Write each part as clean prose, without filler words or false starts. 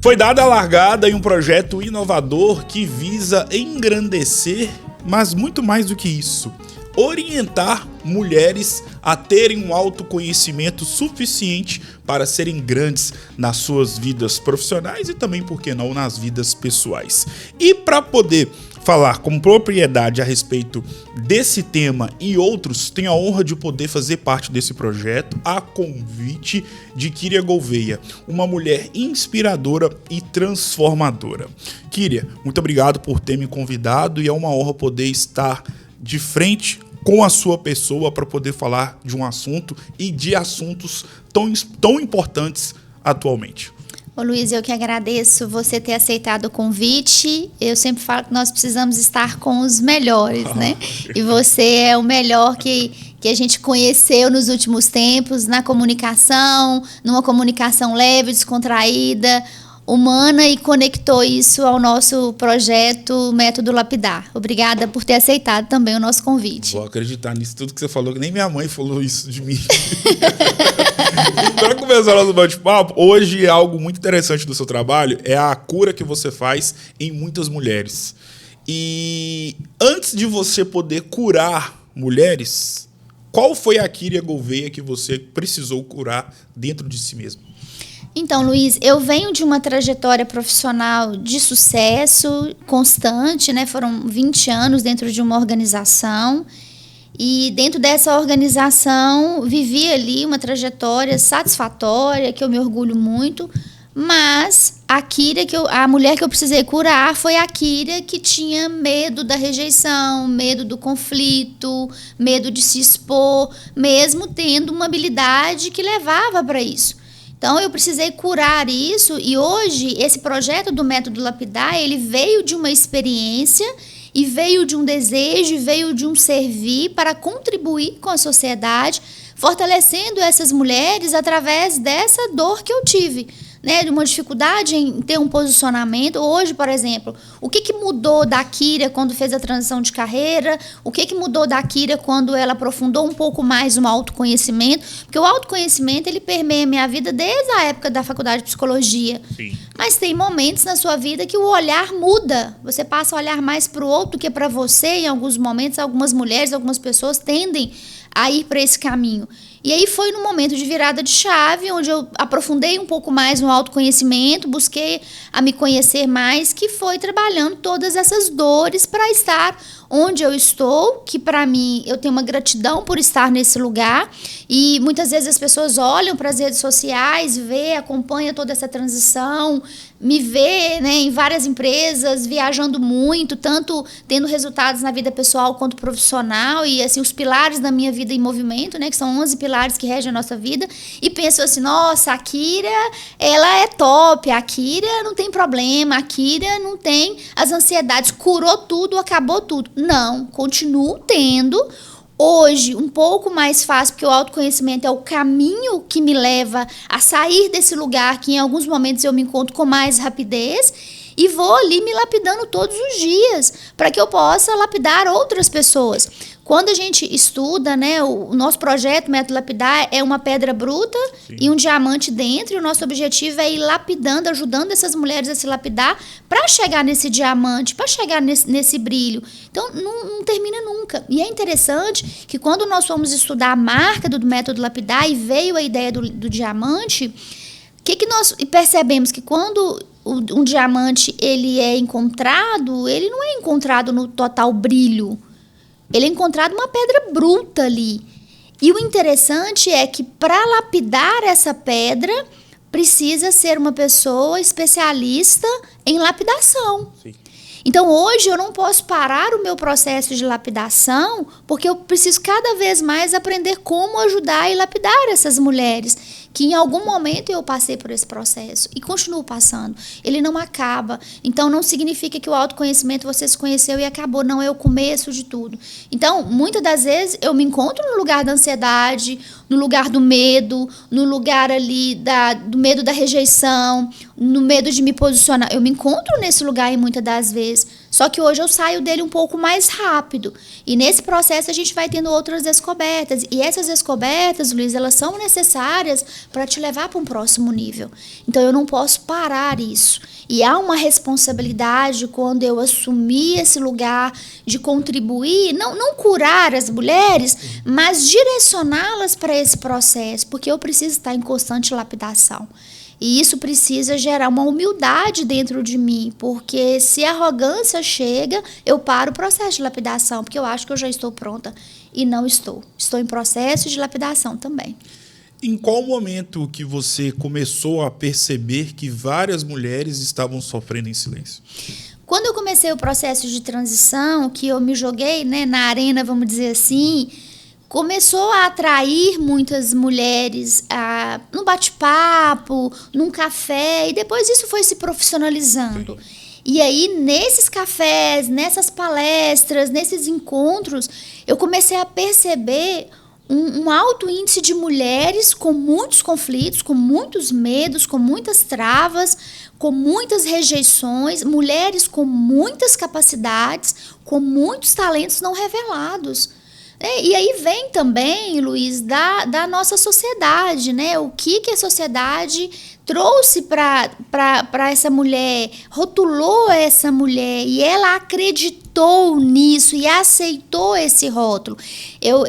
Foi dada a largada em um projeto inovador que visa engrandecer, mas muito mais do que isso, orientar mulheres a terem um autoconhecimento suficiente para serem grandes nas suas vidas profissionais e também, por que não, nas vidas pessoais. E para poder falar com propriedade a respeito desse tema e outros, tenho a honra de poder fazer parte desse projeto a convite de Kyria Gouveia, uma mulher inspiradora e transformadora. Kyria, muito obrigado por ter me convidado e é uma honra poder estar de frente com a sua pessoa para poder falar de um assunto e de assuntos tão importantes atualmente. Ô Luiz, eu que agradeço você ter aceitado o convite. Eu sempre falo que nós precisamos estar com os melhores, né? E você é o melhor que a gente conheceu nos últimos tempos, na comunicação, numa comunicação leve, descontraída, humana, e conectou isso ao nosso projeto Método Lapidar. Obrigada por ter aceitado também o nosso convite. Vou acreditar nisso tudo que você falou, que nem minha mãe falou isso de mim. Para começar o nosso bate-papo, hoje é algo muito interessante do seu trabalho, é a cura que você faz em muitas mulheres. E antes de você poder curar mulheres, qual foi a Kyria Gouveia que você precisou curar dentro de si mesmo? Então, Luiz, eu venho de uma trajetória profissional de sucesso constante, né? Foram 20 anos dentro de uma organização. E dentro dessa organização, vivi ali uma trajetória satisfatória, que eu me orgulho muito. Mas a Kyria, a mulher que eu precisei curar foi a Kyria que tinha medo da rejeição, medo do conflito, medo de se expor, mesmo tendo uma habilidade que levava para isso. Então, eu precisei curar isso, e hoje esse projeto do Método Lapidar, ele veio de uma experiência e veio de um desejo, veio de um servir para contribuir com a sociedade, fortalecendo essas mulheres através dessa dor que eu tive, né, de uma dificuldade em ter um posicionamento. Hoje, por exemplo, o que mudou da Kyria quando fez a transição de carreira? O que mudou da Kyria quando ela aprofundou um pouco mais no autoconhecimento? Porque o autoconhecimento, ele permeia a minha vida desde a época da faculdade de psicologia. Sim. Mas tem momentos na sua vida que o olhar muda. Você passa a olhar mais para o outro do que para você. Em alguns momentos, algumas mulheres, algumas pessoas tendem a ir para esse caminho. E aí foi no momento de virada de chave, onde eu aprofundei um pouco mais no autoconhecimento, busquei a me conhecer mais, que foi trabalhando todas essas dores para estar onde eu estou, que para mim eu tenho uma gratidão por estar nesse lugar. E muitas vezes as pessoas olham para as redes sociais, acompanham toda essa transição, me vê, né, em várias empresas, viajando muito, tanto tendo resultados na vida pessoal quanto profissional, e assim, os pilares da minha vida em movimento, né, que são 11 pilares que regem a nossa vida, e penso assim, nossa, a Kyria, ela é top, a Kyria não tem problema, a Kyria não tem as ansiedades, curou tudo, acabou tudo. Não, continuo tendo. Hoje, um pouco mais fácil, porque o autoconhecimento é o caminho que me leva a sair desse lugar que em alguns momentos eu me encontro com mais rapidez, e vou ali me lapidando todos os dias para que eu possa lapidar outras pessoas. Quando a gente estuda, né, o nosso projeto Método Lapidar é uma pedra bruta, sim, e um diamante dentro, e o nosso objetivo é ir lapidando, ajudando essas mulheres a se lapidar para chegar nesse diamante, para chegar nesse brilho. Então, não termina nunca. E é interessante que quando nós fomos estudar a marca do Método Lapidar e veio a ideia do diamante, que nós percebemos? Que quando um diamante ele é encontrado, ele não é encontrado no total brilho. Ele é encontrado uma pedra bruta ali. E o interessante é que para lapidar essa pedra, precisa ser uma pessoa especialista em lapidação. Sim. Então, hoje, eu não posso parar o meu processo de lapidação, porque eu preciso cada vez mais aprender como ajudar e lapidar essas mulheres, que em algum momento eu passei por esse processo e continuo passando. Ele não acaba. Então, não significa que o autoconhecimento você se conheceu e acabou. Não, é o começo de tudo. Então, muitas das vezes, eu me encontro no lugar da ansiedade, no lugar do medo, no lugar ali do medo da rejeição, no medo de me posicionar. Eu me encontro nesse lugar e muitas das vezes. Só que hoje eu saio dele um pouco mais rápido. E nesse processo a gente vai tendo outras descobertas. E essas descobertas, Luiz, elas são necessárias para te levar para um próximo nível. Então eu não posso parar isso. E há uma responsabilidade quando eu assumir esse lugar de contribuir, não curar as mulheres, mas direcioná-las para esse processo, porque eu preciso estar em constante lapidação. E isso precisa gerar uma humildade dentro de mim, porque se a arrogância chega, eu paro o processo de lapidação, porque eu acho que eu já estou pronta e não estou. Estou em processo de lapidação também. Em qual momento que você começou a perceber que várias mulheres estavam sofrendo em silêncio? Quando eu comecei o processo de transição, que eu me joguei, né, na arena, vamos dizer assim, começou a atrair muitas mulheres no bate-papo, num café, e depois isso foi se profissionalizando. E aí, nesses cafés, nessas palestras, nesses encontros, eu comecei a perceber um alto índice de mulheres com muitos conflitos, com muitos medos, com muitas travas, com muitas rejeições, mulheres com muitas capacidades, com muitos talentos não revelados. E aí vem também, Luiz, da nossa sociedade, né? O que a sociedade trouxe para essa mulher, rotulou essa mulher e ela acreditou nisso e aceitou esse rótulo.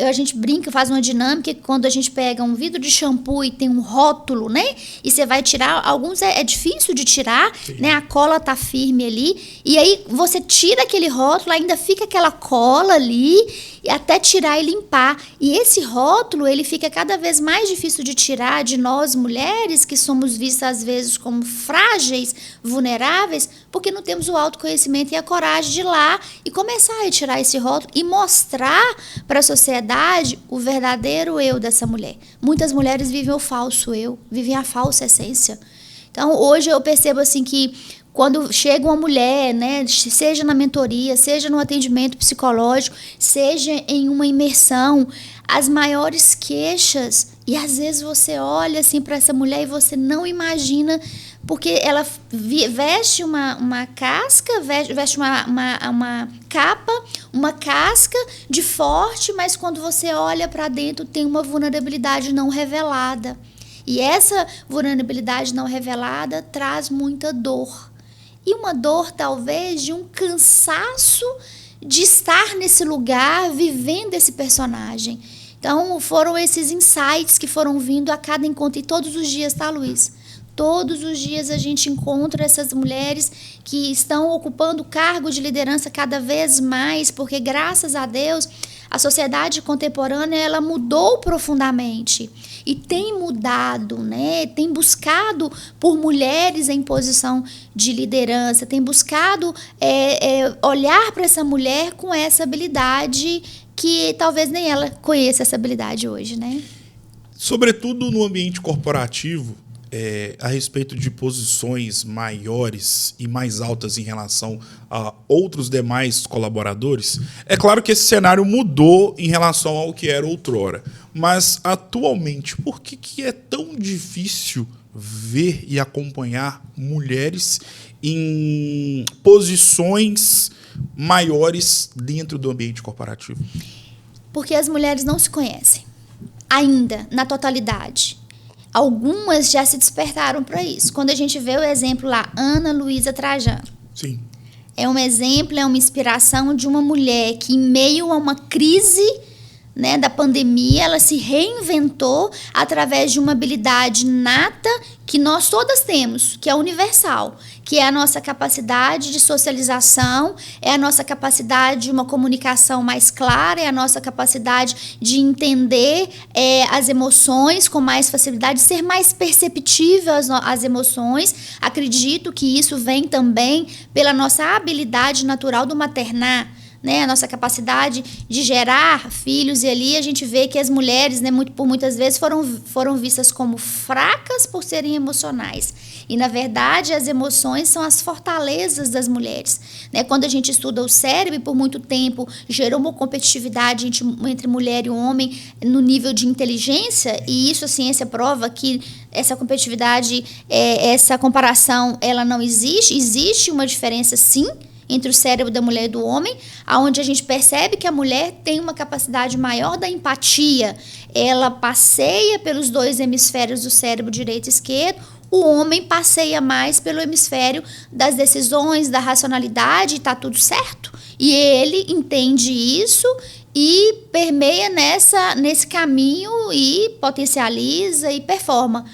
A gente brinca, faz uma dinâmica que quando a gente pega um vidro de shampoo e tem um rótulo, né? E você vai tirar, alguns é difícil de tirar, né? A cola tá firme ali, e aí você tira aquele rótulo, ainda fica aquela cola ali, e até tirar e limpar. E esse rótulo, ele fica cada vez mais difícil de tirar de nós mulheres, que somos vistas às vezes como frágeis, vulneráveis, porque não temos o autoconhecimento e a coragem de ir lá e começar a tirar esse rótulo e mostrar para a sociedade o verdadeiro eu dessa mulher. Muitas mulheres vivem o falso eu, vivem a falsa essência. Então, hoje eu percebo assim que quando chega uma mulher, né, seja na mentoria, seja no atendimento psicológico, seja em uma imersão, as maiores queixas, e às vezes você olha assim para essa mulher e você não imagina, porque ela veste uma casca, veste uma capa, uma casca de forte, mas quando você olha para dentro tem uma vulnerabilidade não revelada. E essa vulnerabilidade não revelada traz muita dor. E uma dor, talvez, de um cansaço de estar nesse lugar, vivendo esse personagem. Então, foram esses insights que foram vindo a cada encontro. E todos os dias, tá, Luiz? Todos os dias a gente encontra essas mulheres que estão ocupando cargo de liderança cada vez mais, porque, graças a Deus, a sociedade contemporânea ela mudou profundamente. E tem mudado, né? Tem buscado por mulheres em posição de liderança, tem buscado olhar para essa mulher com essa habilidade que talvez nem ela conheça essa habilidade hoje, né? Sobretudo no ambiente corporativo, a respeito de posições maiores e mais altas em relação a outros demais colaboradores, é claro que esse cenário mudou em relação ao que era outrora. Mas, atualmente, por que é tão difícil ver e acompanhar mulheres em posições maiores dentro do ambiente corporativo? Porque as mulheres não se conhecem, ainda, na totalidade. Algumas já se despertaram para isso. Quando a gente vê o exemplo lá, Ana Luísa Trajano. Sim. É um exemplo, é uma inspiração de uma mulher que, em meio a uma crise, né, da pandemia, ela se reinventou através de uma habilidade nata que nós todas temos, que é universal, que é a nossa capacidade de socialização, é a nossa capacidade de uma comunicação mais clara, é a nossa capacidade de entender as emoções com mais facilidade, ser mais perceptível às emoções. Acredito que isso vem também pela nossa habilidade natural do maternar, né, a nossa capacidade de gerar filhos, e ali a gente vê que as mulheres, né, por muitas vezes foram vistas como fracas por serem emocionais. E, na verdade, as emoções são as fortalezas das mulheres. Né? Quando a gente estuda o cérebro, por muito tempo gerou uma competitividade entre mulher e homem no nível de inteligência, e isso a ciência prova que essa competitividade, essa comparação, ela não existe. Existe uma diferença, sim, entre o cérebro da mulher e do homem, onde a gente percebe que a mulher tem uma capacidade maior da empatia. Ela passeia pelos 2 hemisférios do cérebro direito e esquerdo, o homem passeia mais pelo hemisfério das decisões, da racionalidade, e está tudo certo. E ele entende isso e permeia nesse caminho e potencializa e performa.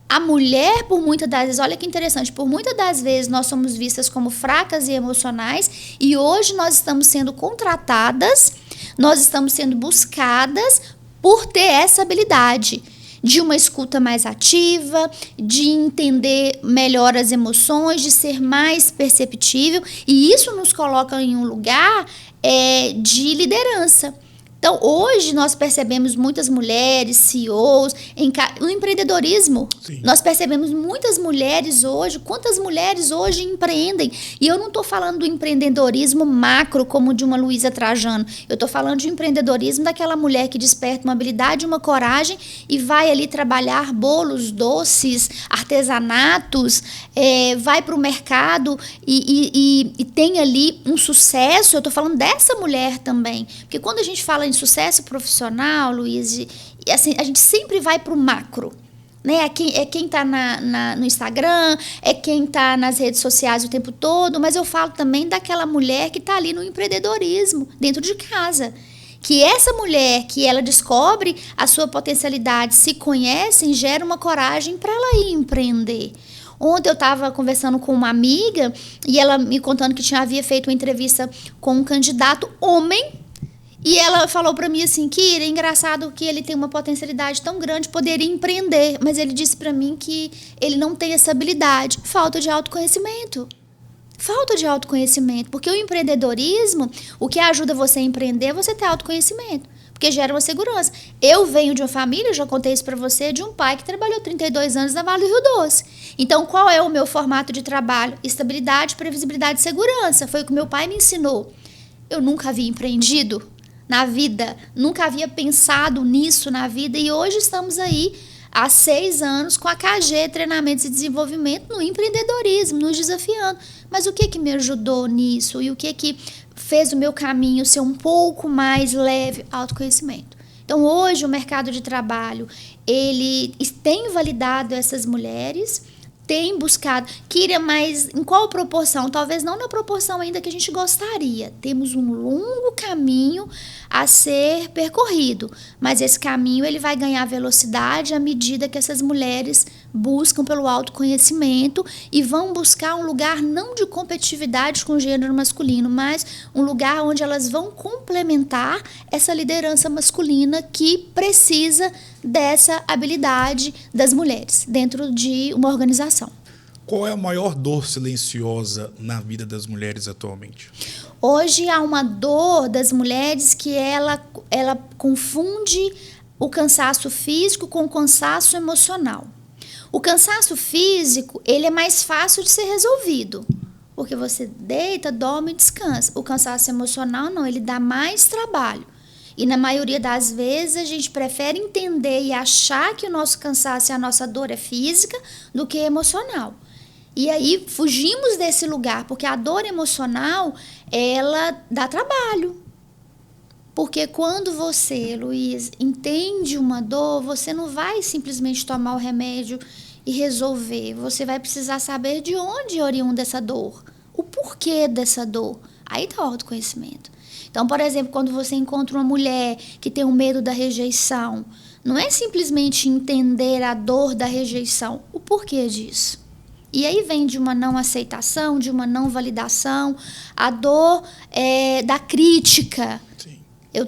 A mulher, por muitas das vezes, olha que interessante, por muitas das vezes nós somos vistas como fracas e emocionais, e hoje nós estamos sendo contratadas, nós estamos sendo buscadas por ter essa habilidade de uma escuta mais ativa, de entender melhor as emoções, de ser mais perceptível, e isso nos coloca em um lugar de liderança. Então, hoje nós percebemos muitas mulheres, CEOs, no empreendedorismo. Sim. Nós percebemos muitas mulheres hoje, quantas mulheres hoje empreendem. E eu não estou falando do empreendedorismo macro, como de uma Luísa Trajano. Eu estou falando de empreendedorismo daquela mulher que desperta uma habilidade, uma coragem e vai ali trabalhar bolos, doces, artesanatos, vai para o mercado e tem ali um sucesso. Eu estou falando dessa mulher também. Porque quando a gente fala em sucesso profissional, Luiz, assim, a gente sempre vai para o macro, né? É quem está no Instagram, é quem está nas redes sociais o tempo todo, mas eu falo também daquela mulher que está ali no empreendedorismo, dentro de casa. Que essa mulher, que ela descobre a sua potencialidade, se conhecem, gera uma coragem para ela ir empreender. Ontem eu estava conversando com uma amiga e ela me contando que havia feito uma entrevista com um candidato homem. E ela falou para mim assim, Kira, é engraçado que ele tem uma potencialidade tão grande, poderia empreender, mas ele disse para mim que ele não tem essa habilidade, falta de autoconhecimento. Falta de autoconhecimento, porque o empreendedorismo, o que ajuda você a empreender é você ter autoconhecimento, porque gera uma segurança. Eu venho de uma família, já contei isso para você, de um pai que trabalhou 32 anos na Vale do Rio Doce. Então, qual é o meu formato de trabalho? Estabilidade, previsibilidade e segurança. Foi o que meu pai me ensinou. Eu nunca havia empreendido na vida, nunca havia pensado nisso na vida e hoje estamos aí há 6 anos com a KG, Treinamentos e Desenvolvimento no empreendedorismo, nos desafiando. Mas o que me ajudou nisso e o que fez o meu caminho ser um pouco mais leve? Autoconhecimento. Então hoje o mercado de trabalho, ele tem validado essas mulheres, tem buscado, Kira, mas em qual proporção? Talvez não na proporção ainda que a gente gostaria. Temos um longo caminho a ser percorrido, mas esse caminho ele vai ganhar velocidade à medida que essas mulheres buscam pelo autoconhecimento e vão buscar um lugar não de competitividade com o gênero masculino, mas um lugar onde elas vão complementar essa liderança masculina que precisa dessa habilidade das mulheres dentro de uma organização. Qual é a maior dor silenciosa na vida das mulheres atualmente? Hoje há uma dor das mulheres que ela confunde o cansaço físico com o cansaço emocional. O cansaço físico, ele é mais fácil de ser resolvido, porque você deita, dorme e descansa. O cansaço emocional não, ele dá mais trabalho. E na maioria das vezes a gente prefere entender e achar que o nosso cansaço e a nossa dor é física do que emocional. E aí fugimos desse lugar, porque a dor emocional, ela dá trabalho. Porque quando você, Luiz, entende uma dor, você não vai simplesmente tomar o remédio e resolver. Você vai precisar saber de onde oriunda essa dor, o porquê dessa dor. Aí está o autoconhecimento. Então, por exemplo, quando você encontra uma mulher que tem o medo da rejeição, não é simplesmente entender a dor da rejeição, o porquê disso. E aí vem de uma não aceitação, de uma não validação, a dor da crítica. Sim.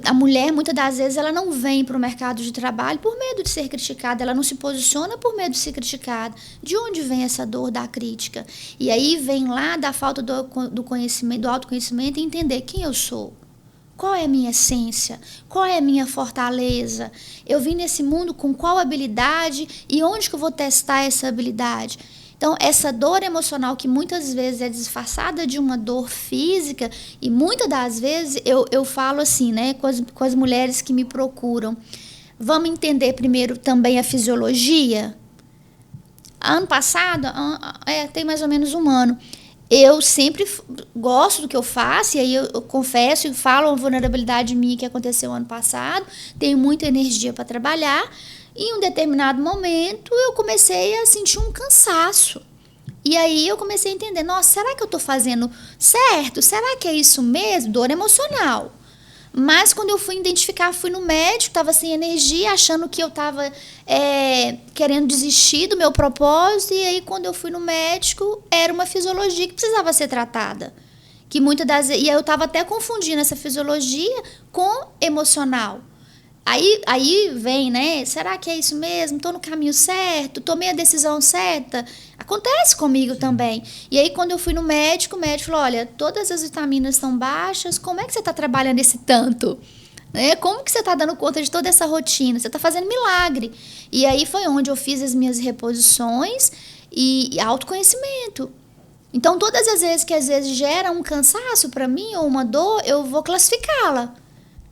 A mulher, muitas das vezes, ela não vem para o mercado de trabalho por medo de ser criticada, ela não se posiciona por medo de ser criticada. De onde vem essa dor da crítica? E aí vem lá da falta do conhecimento, do autoconhecimento e entender quem eu sou. Qual é a minha essência? Qual é a minha fortaleza? Eu vim nesse mundo com qual habilidade e onde que eu vou testar essa habilidade? Então, essa dor emocional que muitas vezes é disfarçada de uma dor física, e muitas das vezes eu falo assim, né, com as mulheres que me procuram, vamos entender primeiro também a fisiologia? Ano passado, tem mais ou menos um ano, eu sempre gosto do que eu faço, e aí eu confesso e falo uma vulnerabilidade minha que aconteceu ano passado, tenho muita energia para trabalhar, e em um determinado momento eu comecei a sentir um cansaço. E aí eu comecei a entender, nossa, será que eu estou fazendo certo? Será que é isso mesmo? Dor emocional. Mas quando eu fui identificar, fui no médico, estava sem energia, achando que eu estava querendo desistir do meu propósito. E aí quando eu fui no médico, era uma fisiologia que precisava ser tratada. Que muitas das vezes, e eu estava até confundindo essa fisiologia com emocional. Aí vem, né? Será que é isso mesmo? Estou no caminho certo? Tomei a decisão certa? Acontece comigo também. E aí, quando eu fui no médico, o médico falou, olha, todas as vitaminas estão baixas, como é que você está trabalhando esse tanto? Né? Como que você está dando conta de toda essa rotina? Você está fazendo milagre. E aí foi onde eu fiz as minhas reposições e autoconhecimento. Então, todas as vezes que às vezes gera um cansaço para mim ou uma dor, eu vou classificá-la.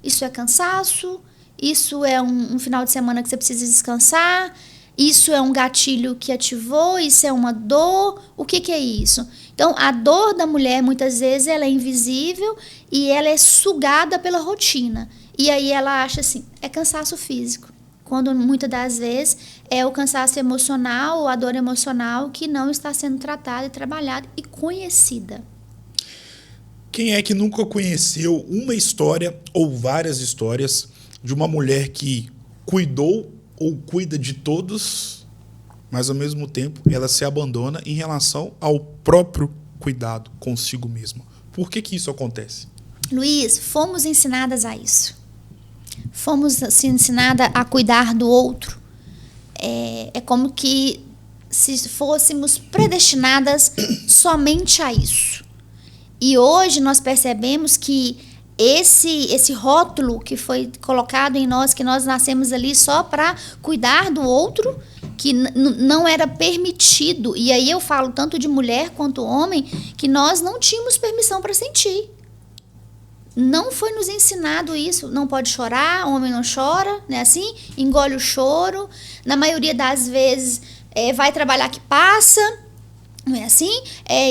Isso é cansaço? Isso é um final de semana que você precisa descansar? Isso é um gatilho que ativou? Isso é uma dor? O que é isso? Então, a dor da mulher, muitas vezes, ela é invisível e ela é sugada pela rotina. E aí ela acha assim, é cansaço físico. Quando, muitas das vezes, é o cansaço emocional ou a dor emocional que não está sendo tratada e trabalhada e conhecida. Quem é que nunca conheceu uma história ou várias histórias de uma mulher que cuidou ou cuida de todos, mas ao mesmo tempo ela se abandona em relação ao próprio cuidado consigo mesma? Por que isso acontece? Luiz, fomos ensinadas a isso. Fomos ensinadas a cuidar do outro. É como que se fôssemos predestinadas somente a isso. E hoje nós percebemos que esse rótulo que foi colocado em nós, que nós nascemos ali só para cuidar do outro, que não era permitido, e aí eu falo tanto de mulher quanto homem, que nós não tínhamos permissão para sentir. Não foi nos ensinado isso, não pode chorar, homem não chora, né? Assim, engole o choro, na maioria das vezes vai trabalhar que passa, não é assim?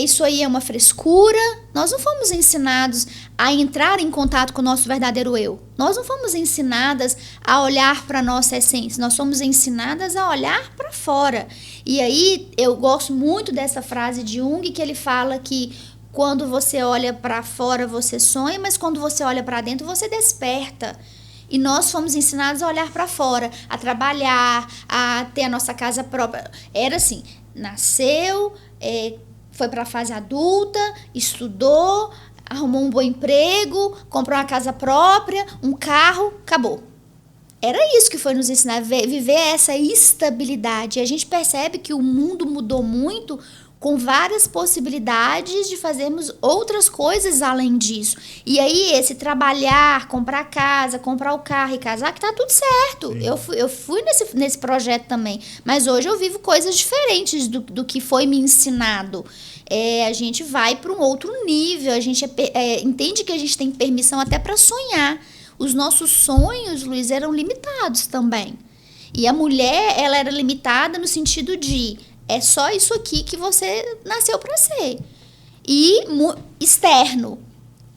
Isso aí é uma frescura. Nós não fomos ensinados a entrar em contato com o nosso verdadeiro eu. Nós não fomos ensinadas a olhar para a nossa essência. Nós fomos ensinadas a olhar para fora. E aí eu gosto muito dessa frase de Jung, que ele fala que quando você olha para fora você sonha, mas quando você olha para dentro você desperta. E nós fomos ensinados a olhar para fora, a trabalhar, a ter a nossa casa própria. Era assim, nasceu, foi para a fase adulta, estudou, arrumou um bom emprego, comprou uma casa própria, um carro, acabou. Era isso que foi nos ensinar, viver essa estabilidade. E a gente percebe que o mundo mudou muito, com várias possibilidades de fazermos outras coisas além disso. E aí, esse trabalhar, comprar casa, comprar o carro e casar, que tá tudo certo. Eu fui nesse projeto também. Mas hoje eu vivo coisas diferentes do que foi me ensinado. A gente vai para um outro nível, a gente entende que a gente tem permissão até para sonhar. Os nossos sonhos, Luiz, eram limitados também. E a mulher, ela era limitada no sentido de é só isso aqui que você nasceu para ser. E externo,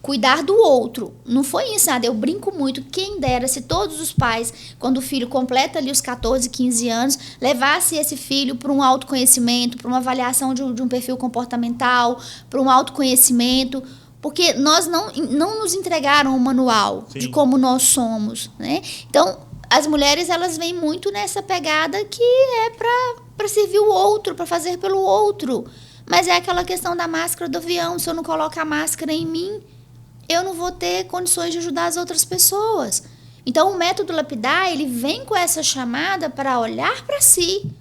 cuidar do outro. Não foi ensinado. Eu brinco muito, quem dera se todos os pais, quando o filho completa ali os 14, 15 anos, levasse esse filho para um autoconhecimento, para uma avaliação de um perfil comportamental, para um autoconhecimento, porque nós não nos entregaram um manual de como nós somos, né? Então, as mulheres, elas vêm muito nessa pegada que é para servir o outro, para fazer pelo outro. Mas é aquela questão da máscara do avião. Se eu não coloco a máscara em mim, eu não vou ter condições de ajudar as outras pessoas. Então, o método Lapidar, ele vem com essa chamada para olhar para si.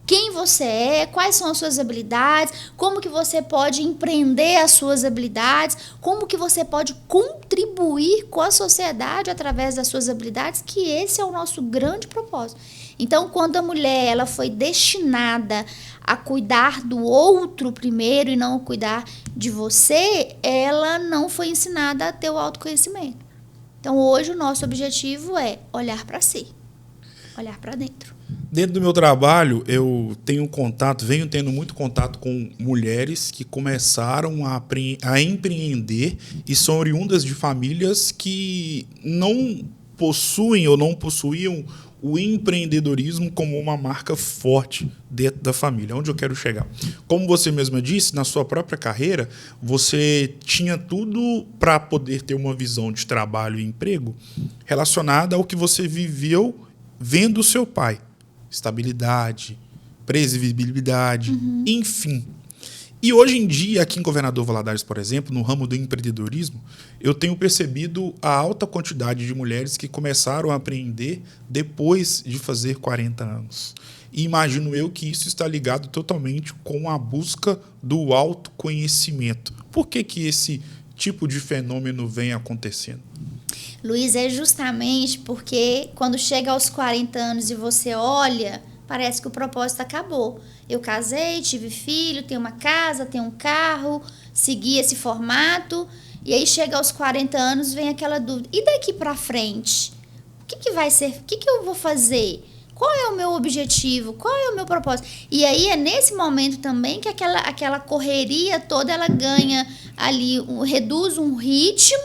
Quem você é, quais são as suas habilidades, como que você pode empreender as suas habilidades, como que você pode contribuir com a sociedade através das suas habilidades, que esse é o nosso grande propósito. Então, quando a mulher ela foi destinada a cuidar do outro primeiro e não cuidar de você, ela não foi ensinada a ter o autoconhecimento. Então, hoje o nosso objetivo é olhar para si. Olhar para dentro. Dentro do meu trabalho, eu venho tendo muito contato com mulheres que começaram a empreender e são oriundas de famílias que não possuem ou não possuíam o empreendedorismo como uma marca forte dentro da família. Onde eu quero chegar? Como você mesma disse, na sua própria carreira, você tinha tudo para poder ter uma visão de trabalho e emprego relacionada ao que você viveu vendo o seu pai. Estabilidade, previsibilidade, enfim. E hoje em dia, aqui em Governador Valadares, por exemplo, no ramo do empreendedorismo, eu tenho percebido a alta quantidade de mulheres que começaram a empreender depois de fazer 40 anos. E imagino eu que isso está ligado totalmente com a busca do autoconhecimento. Por que esse tipo de fenômeno vem acontecendo? Luiz, é justamente porque quando chega aos 40 anos e você olha, parece que o propósito acabou. Eu casei, tive filho, tenho uma casa, tenho um carro, segui esse formato, e aí chega aos 40 anos, vem aquela dúvida. E daqui para frente? O que vai ser? O que eu vou fazer? Qual é o meu objetivo? Qual é o meu propósito? E aí é nesse momento também que aquela correria toda ela ganha ali, reduz um ritmo,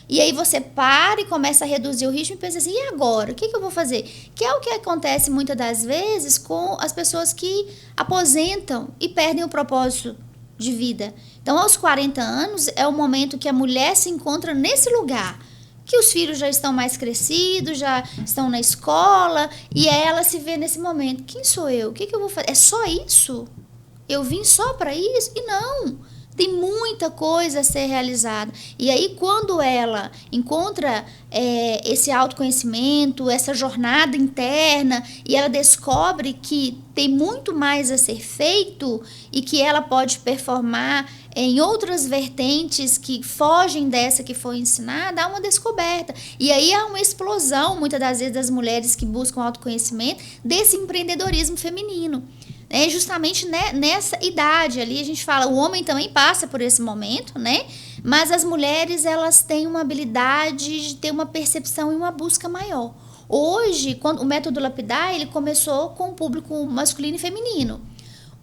e aí você para e começa a reduzir o ritmo e pensa assim, e agora? O que eu vou fazer? Que é o que acontece muitas das vezes com as pessoas que aposentam e perdem o propósito de vida. Então, aos 40 anos é o momento que a mulher se encontra nesse lugar, que os filhos já estão mais crescidos, já estão na escola, e ela se vê nesse momento. Quem sou eu? O que eu vou fazer? É só isso? Eu vim só para isso? E não! Tem muita coisa a ser realizada. E aí, quando ela encontra esse autoconhecimento, essa jornada interna, e ela descobre que tem muito mais a ser feito e que ela pode performar em outras vertentes que fogem dessa que foi ensinada, há uma descoberta. E aí há uma explosão, muitas das vezes, das mulheres que buscam autoconhecimento, desse empreendedorismo feminino. É justamente nessa idade ali, a gente fala, o homem também passa por esse momento, né? Mas as mulheres, elas têm uma habilidade de ter uma percepção e uma busca maior. Hoje, o método Lapidar, ele começou com o público masculino e feminino.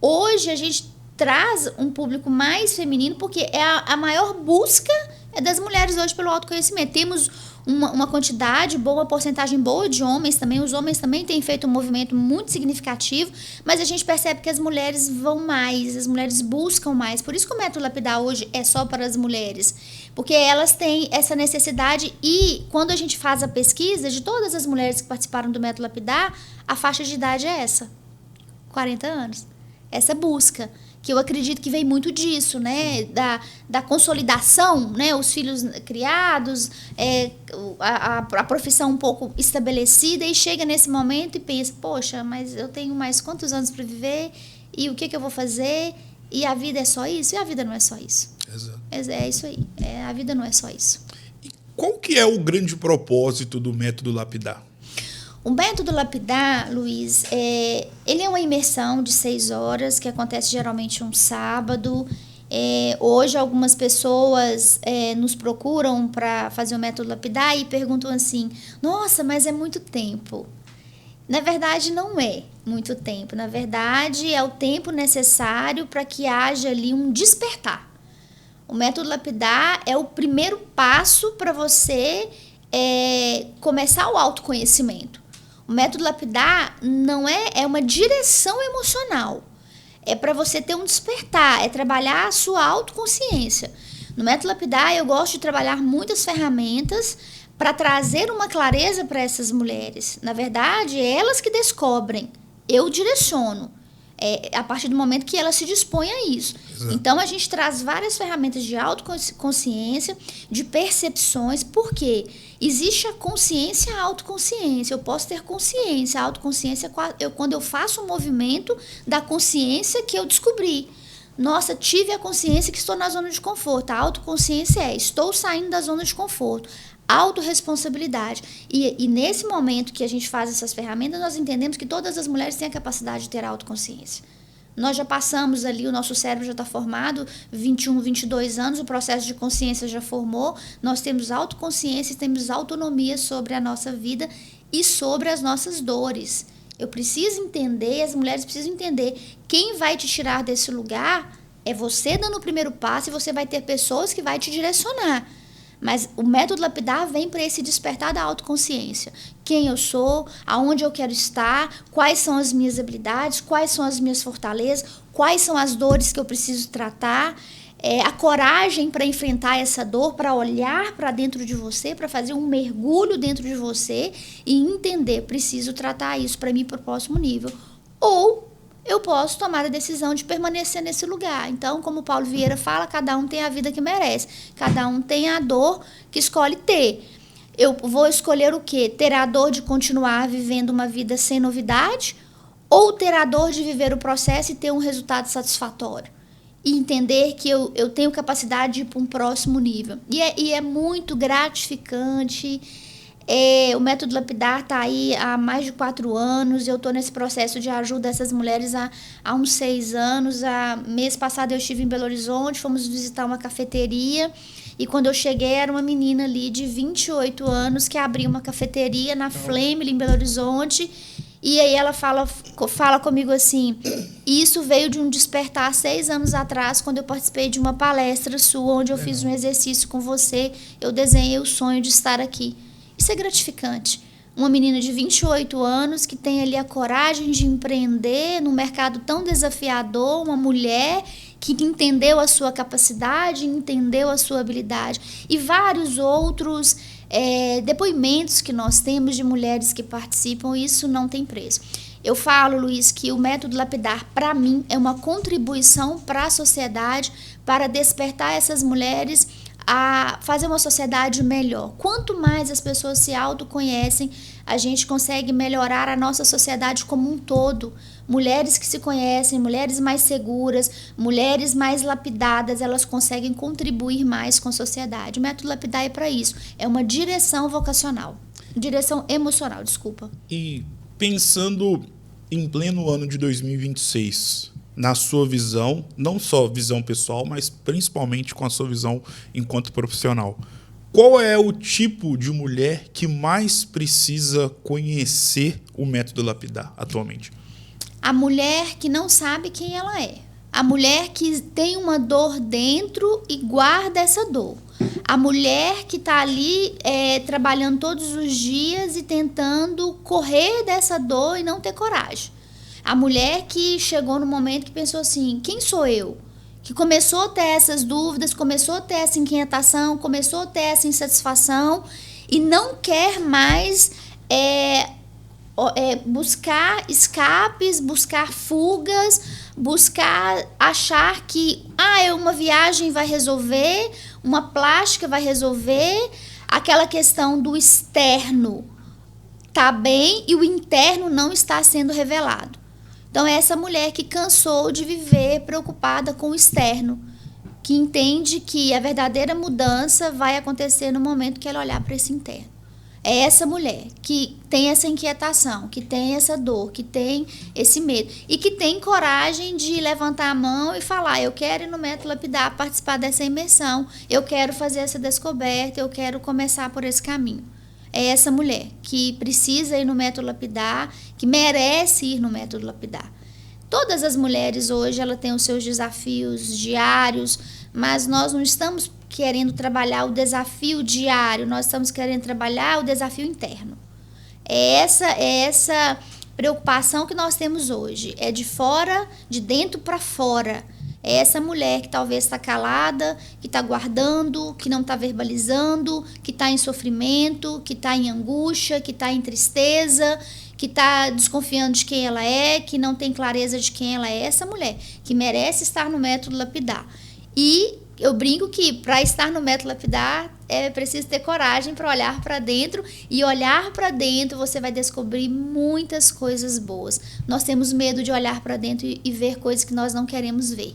Hoje, a gente traz um público mais feminino, porque a maior busca é das mulheres hoje pelo autoconhecimento. Temos uma quantidade boa, uma porcentagem boa de homens também. Os homens também têm feito um movimento muito significativo, mas a gente percebe que as mulheres vão mais, as mulheres buscam mais. Por isso que o método Lapidar hoje é só para as mulheres, porque elas têm essa necessidade. E quando a gente faz a pesquisa de todas as mulheres que participaram do método Lapidar, a faixa de idade é essa, 40 anos. Essa busca, que eu acredito que vem muito disso, né? Da consolidação, né? Os filhos criados, a profissão um pouco estabelecida, e chega nesse momento e pensa, poxa, mas eu tenho mais quantos anos para viver, e o que eu vou fazer? E a vida é só isso? E a vida não é só isso. Exato. É isso aí, a vida não é só isso. E qual que é o grande propósito do método Lapidar? O método Lapidar, Luiz, ele é uma imersão de 6 horas, que acontece geralmente um sábado. Hoje, algumas pessoas nos procuram para fazer o método Lapidar e perguntam assim, nossa, mas é muito tempo. Na verdade, não é muito tempo. Na verdade, é o tempo necessário para que haja ali um despertar. O método Lapidar é o primeiro passo para você começar o autoconhecimento. O método Lapidar não é uma direção emocional. É para você ter um despertar, é trabalhar a sua autoconsciência. No método Lapidar, eu gosto de trabalhar muitas ferramentas para trazer uma clareza para essas mulheres. Na verdade, é elas que descobrem. Eu direciono. A partir do momento que ela se dispõe a isso. Exato. Então, a gente traz várias ferramentas de autoconsciência, de percepções, porque existe a consciência e a autoconsciência. Eu posso ter consciência. A autoconsciência é quando eu faço um movimento da consciência que eu descobri. Nossa, tive a consciência que estou na zona de conforto. A autoconsciência estou saindo da zona de conforto. Autorresponsabilidade. E nesse momento que a gente faz essas ferramentas, nós entendemos que todas as mulheres têm a capacidade de ter autoconsciência. Nós já passamos ali, o nosso cérebro já está formado, 21, 22 anos, o processo de consciência já formou, nós temos autoconsciência, temos autonomia sobre a nossa vida e sobre as nossas dores. Eu preciso entender, as mulheres precisam entender, quem vai te tirar desse lugar é você dando o primeiro passo e você vai ter pessoas que vai te direcionar. Mas o método lapidar vem para esse despertar da autoconsciência. Quem eu sou, aonde eu quero estar, quais são as minhas habilidades, quais são as minhas fortalezas, quais são as dores que eu preciso tratar, a coragem para enfrentar essa dor, para olhar para dentro de você, para fazer um mergulho dentro de você e entender, preciso tratar isso para mim para o próximo nível. Ou eu posso tomar a decisão de permanecer nesse lugar. Então, como o Paulo Vieira fala, cada um tem a vida que merece. Cada um tem a dor que escolhe ter. Eu vou escolher o quê? Ter a dor de continuar vivendo uma vida sem novidade ou ter a dor de viver o processo e ter um resultado satisfatório? E entender que eu tenho capacidade de ir para um próximo nível. E é muito gratificante. O método lapidar está aí há mais de 4 anos. Eu estou nesse processo de ajuda dessas mulheres há uns 6 anos. Mês passado eu estive em Belo Horizonte, fomos visitar uma cafeteria. E quando eu cheguei, era uma menina ali de 28 anos que abriu uma cafeteria na Flame, em Belo Horizonte. E aí ela fala comigo assim, isso veio de um despertar 6 anos atrás, quando eu participei de uma palestra sua, onde eu fiz um exercício com você. Eu desenhei o sonho de estar aqui. Isso é gratificante. Uma menina de 28 anos que tem ali a coragem de empreender num mercado tão desafiador, uma mulher que entendeu a sua capacidade, entendeu a sua habilidade. E vários outros depoimentos que nós temos de mulheres que participam, isso não tem preço. Eu falo, Luiz, que o método lapidar, para mim, é uma contribuição para a sociedade, para despertar essas mulheres a fazer uma sociedade melhor. Quanto mais as pessoas se autoconhecem, a gente consegue melhorar a nossa sociedade como um todo. Mulheres que se conhecem, mulheres mais seguras, mulheres mais lapidadas, elas conseguem contribuir mais com a sociedade. O método lapidar é para isso. É uma direção vocacional. Direção emocional, desculpa. E pensando em pleno ano de 2026... na sua visão, não só visão pessoal, mas principalmente com a sua visão enquanto profissional, qual é o tipo de mulher que mais precisa conhecer o método lapidar atualmente? A mulher que não sabe quem ela é. A mulher que tem uma dor dentro e guarda essa dor. A mulher que está ali trabalhando todos os dias e tentando correr dessa dor e não ter coragem. A mulher que chegou no momento que pensou assim, quem sou eu? Que começou a ter essas dúvidas, começou a ter essa inquietação, começou a ter essa insatisfação e não quer mais buscar escapes, buscar fugas, buscar achar que uma viagem vai resolver, uma plástica vai resolver, aquela questão do externo tá bem e o interno não está sendo revelado. Então, é essa mulher que cansou de viver preocupada com o externo, que entende que a verdadeira mudança vai acontecer no momento que ela olhar para esse interno. É essa mulher que tem essa inquietação, que tem essa dor, que tem esse medo e que tem coragem de levantar a mão e falar, eu quero ir no método lapidar, participar dessa imersão, eu quero fazer essa descoberta, eu quero começar por esse caminho. É essa mulher que precisa ir no método lapidar, que merece ir no método lapidar. Todas as mulheres hoje ela têm os seus desafios diários, mas nós não estamos querendo trabalhar o desafio diário, nós estamos querendo trabalhar o desafio interno. É essa preocupação que nós temos hoje. É de fora, de dentro para fora. É essa mulher que talvez está calada, que está guardando, que não está verbalizando, que está em sofrimento, que está em angústia, que está em tristeza, que está desconfiando de quem ela é, que não tem clareza de quem ela é. Essa mulher que merece estar no método lapidar. E eu brinco que para estar no método lapidar é preciso ter coragem para olhar para dentro, e olhar para dentro você vai descobrir muitas coisas boas. Nós temos medo de olhar para dentro e ver coisas que nós não queremos ver.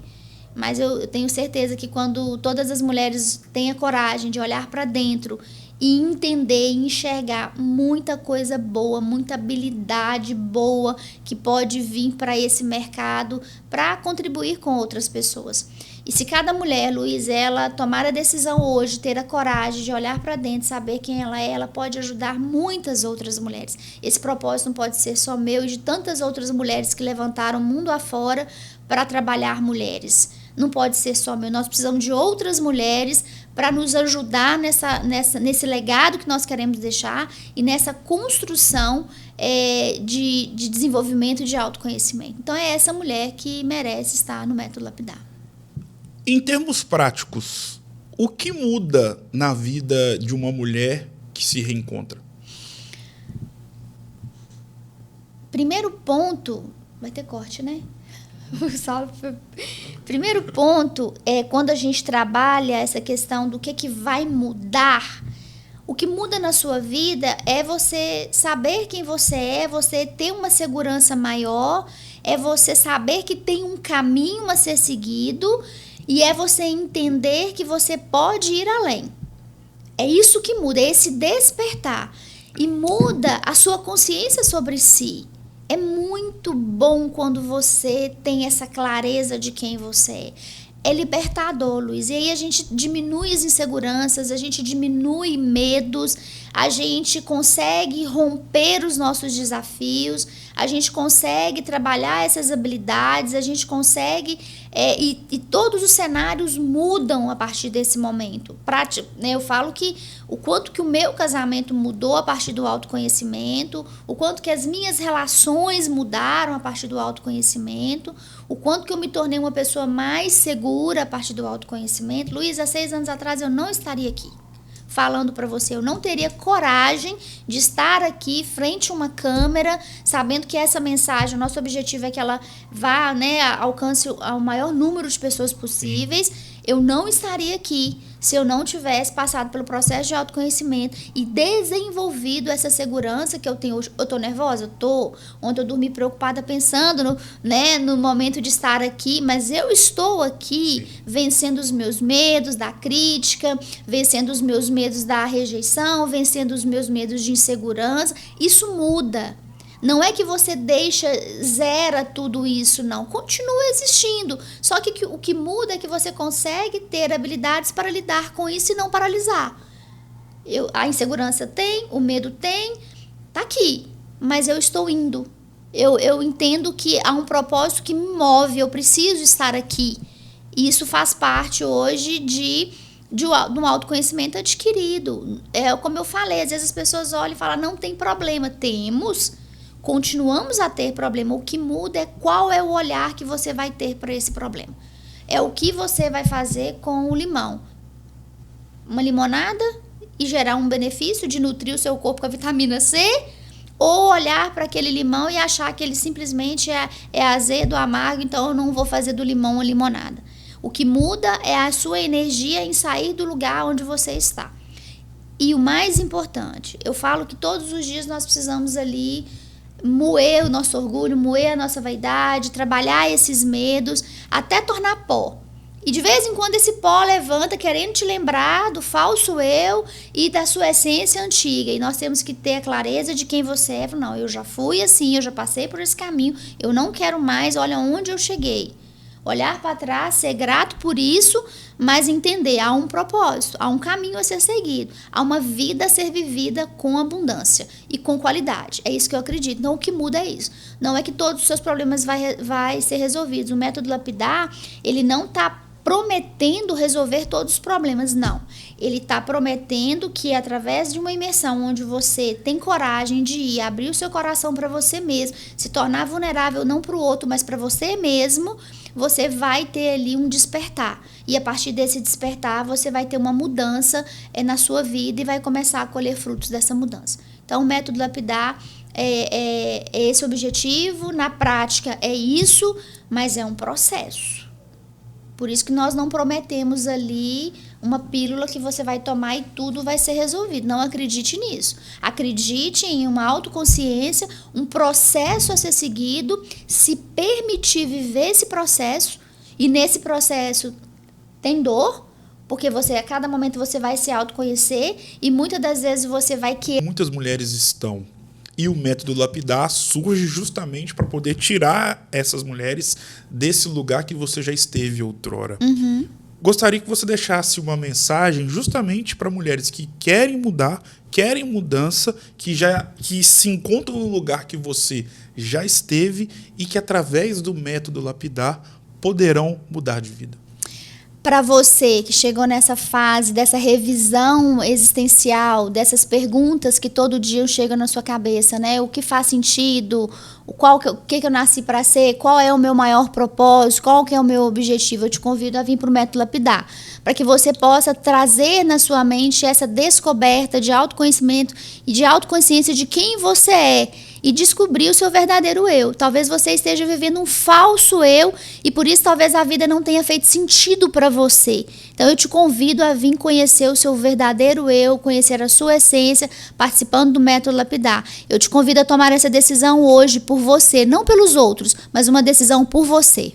Mas eu tenho certeza que quando todas as mulheres têm a coragem de olhar para dentro e entender e enxergar muita coisa boa, muita habilidade boa que pode vir para esse mercado para contribuir com outras pessoas. E se cada mulher, Luiz, ela tomar a decisão hoje, ter a coragem de olhar para dentro, saber quem ela pode ajudar muitas outras mulheres. Esse propósito não pode ser só meu e de tantas outras mulheres que levantaram o mundo afora para trabalhar mulheres. Não pode ser só meu, nós precisamos de outras mulheres para nos ajudar nesse legado que nós queremos deixar e nessa construção de desenvolvimento e de autoconhecimento. Então é essa mulher que merece estar no Método Lapidar. Em termos práticos, o que muda na vida de uma mulher que se reencontra? Primeiro ponto, vai ter corte, né? Primeiro ponto é quando a gente trabalha essa questão do que vai mudar. O que muda na sua vida é você saber quem você é, você ter uma segurança maior, é você saber que tem um caminho a ser seguido e é você entender que você pode ir além. É isso que muda, é esse despertar. E muda a sua consciência sobre si. É muito bom quando você tem essa clareza de quem você é. É libertador, Luiz. E aí a gente diminui as inseguranças, a gente diminui medos, a gente consegue romper os nossos desafios, a gente consegue trabalhar essas habilidades, a gente consegue... E todos os cenários mudam a partir desse momento. Eu falo que o quanto que o meu casamento mudou a partir do autoconhecimento, o quanto que as minhas relações mudaram a partir do autoconhecimento, o quanto que eu me tornei uma pessoa mais segura a partir do autoconhecimento. Luiz, há 6 anos atrás eu não estaria aqui falando para você, eu não teria coragem de estar aqui frente a uma câmera, sabendo que essa mensagem, o nosso objetivo é que ela vá, alcance o maior número de pessoas possíveis. Eu não estaria aqui se eu não tivesse passado pelo processo de autoconhecimento e desenvolvido essa segurança que eu tenho hoje. Eu estou nervosa? Eu estou. Ontem eu dormi preocupada pensando no momento de estar aqui, mas eu estou aqui vencendo os meus medos da crítica, vencendo os meus medos da rejeição, vencendo os meus medos de insegurança. Isso muda. Não é que você zera tudo isso, não. Continua existindo. Só que o que muda é que você consegue ter habilidades para lidar com isso e não paralisar. A insegurança tem, o medo tem, tá aqui. Mas eu estou indo. Eu entendo que há um propósito que me move, eu preciso estar aqui. E isso faz parte hoje de um autoconhecimento adquirido. Como eu falei, às vezes as pessoas olham e falam, não tem problema. Continuamos a ter problema. O que muda é qual é o olhar que você vai ter para esse problema. É o que você vai fazer com o limão. Uma limonada e gerar um benefício de nutrir o seu corpo com a vitamina C, ou olhar para aquele limão e achar que ele simplesmente é azedo, amargo, então eu não vou fazer do limão uma limonada. O que muda é a sua energia em sair do lugar onde você está. E o mais importante, eu falo que todos os dias nós precisamos ali moer o nosso orgulho, moer a nossa vaidade, trabalhar esses medos, até tornar pó. E de vez em quando esse pó levanta querendo te lembrar do falso eu e da sua essência antiga. E nós temos que ter a clareza de quem você é. Não, eu já fui assim, eu já passei por esse caminho, eu não quero mais, olha onde eu cheguei. Olhar para trás, ser grato por isso, mas entender, há um propósito, há um caminho a ser seguido, há uma vida a ser vivida com abundância e com qualidade. É isso que eu acredito. Então, o que muda é isso. Não é que todos os seus problemas vai ser resolvidos. O método Lapidar, ele não está prometendo resolver todos os problemas, não. Ele está prometendo que através de uma imersão onde você tem coragem de ir, abrir o seu coração para você mesmo, se tornar vulnerável não para o outro, mas para você mesmo, você vai ter ali um despertar. E a partir desse despertar, você vai ter uma mudança na sua vida e vai começar a colher frutos dessa mudança. Então, o método Lapidar é esse objetivo, na prática é isso, mas é um processo. Por isso que nós não prometemos ali uma pílula que você vai tomar e tudo vai ser resolvido. Não acredite nisso. Acredite em uma autoconsciência, um processo a ser seguido, se permitir viver esse processo. E nesse processo tem dor, Porque a cada momento você vai se autoconhecer e muitas das vezes você vai querer. Muitas mulheres estão. E o método Lapidar surge justamente para poder tirar essas mulheres desse lugar que você já esteve outrora. Gostaria que você deixasse uma mensagem justamente para mulheres que querem mudar, querem mudança, que se encontram no lugar que você já esteve e que através do método Lapidar poderão mudar de vida. Para você que chegou nessa fase dessa revisão existencial, dessas perguntas que todo dia chegam na sua cabeça, né? O que faz sentido? O que eu nasci para ser? Qual é o meu maior propósito? Qual que é o meu objetivo? Eu te convido a vir para o método Lapidar, para que você possa trazer na sua mente essa descoberta de autoconhecimento e de autoconsciência de quem você é e descobrir o seu verdadeiro eu. Talvez você esteja vivendo um falso eu e por isso talvez a vida não tenha feito sentido para você. Então eu te convido a vir conhecer o seu verdadeiro eu, conhecer a sua essência, participando do método Lapidar. Eu te convido a tomar essa decisão hoje por você, não pelos outros, mas uma decisão por você.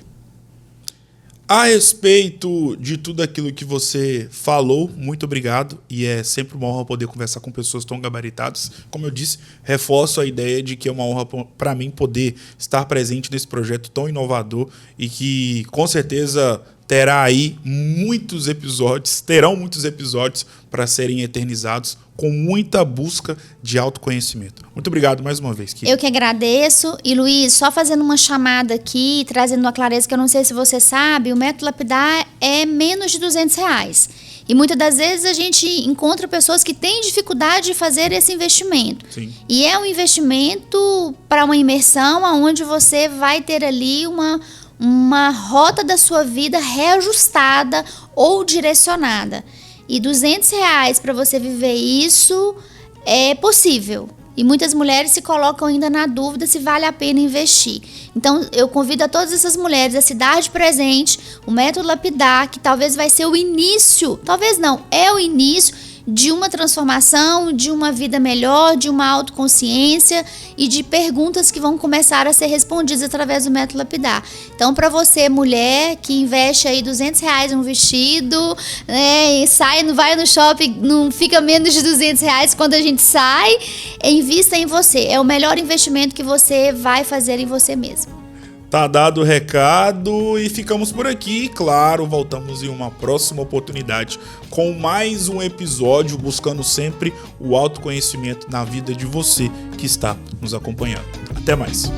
A respeito de tudo aquilo que você falou, muito obrigado. E é sempre uma honra poder conversar com pessoas tão gabaritadas. Como eu disse, reforço a ideia de que é uma honra para mim poder estar presente nesse projeto tão inovador e que com certeza terão muitos episódios para serem eternizados com muita busca de autoconhecimento. Muito obrigado mais uma vez, Kira. Eu que agradeço. E Luiz, só fazendo uma chamada aqui, trazendo uma clareza que eu não sei se você sabe, o método Lapidar é menos de R$200. E muitas das vezes a gente encontra pessoas que têm dificuldade de fazer esse investimento. Sim. E é um investimento para uma imersão onde você vai ter ali uma rota da sua vida reajustada ou direcionada. E R$200 para você viver isso é possível. E muitas mulheres se colocam ainda na dúvida se vale a pena investir. Então, eu convido a todas essas mulheres a se dar de presente o método Lapidar, que talvez vai ser o início, talvez não, é o início de uma transformação, de uma vida melhor, de uma autoconsciência e de perguntas que vão começar a ser respondidas através do método Lapidar. Então, para você, mulher, que investe aí R$200 num vestido, né, e vai no shopping, não fica menos de R$200 quando a gente sai, invista em você. É o melhor investimento que você vai fazer em você mesmo. Tá dado o recado e ficamos por aqui. Claro, voltamos em uma próxima oportunidade com mais um episódio, buscando sempre o autoconhecimento na vida de você que está nos acompanhando. Até mais.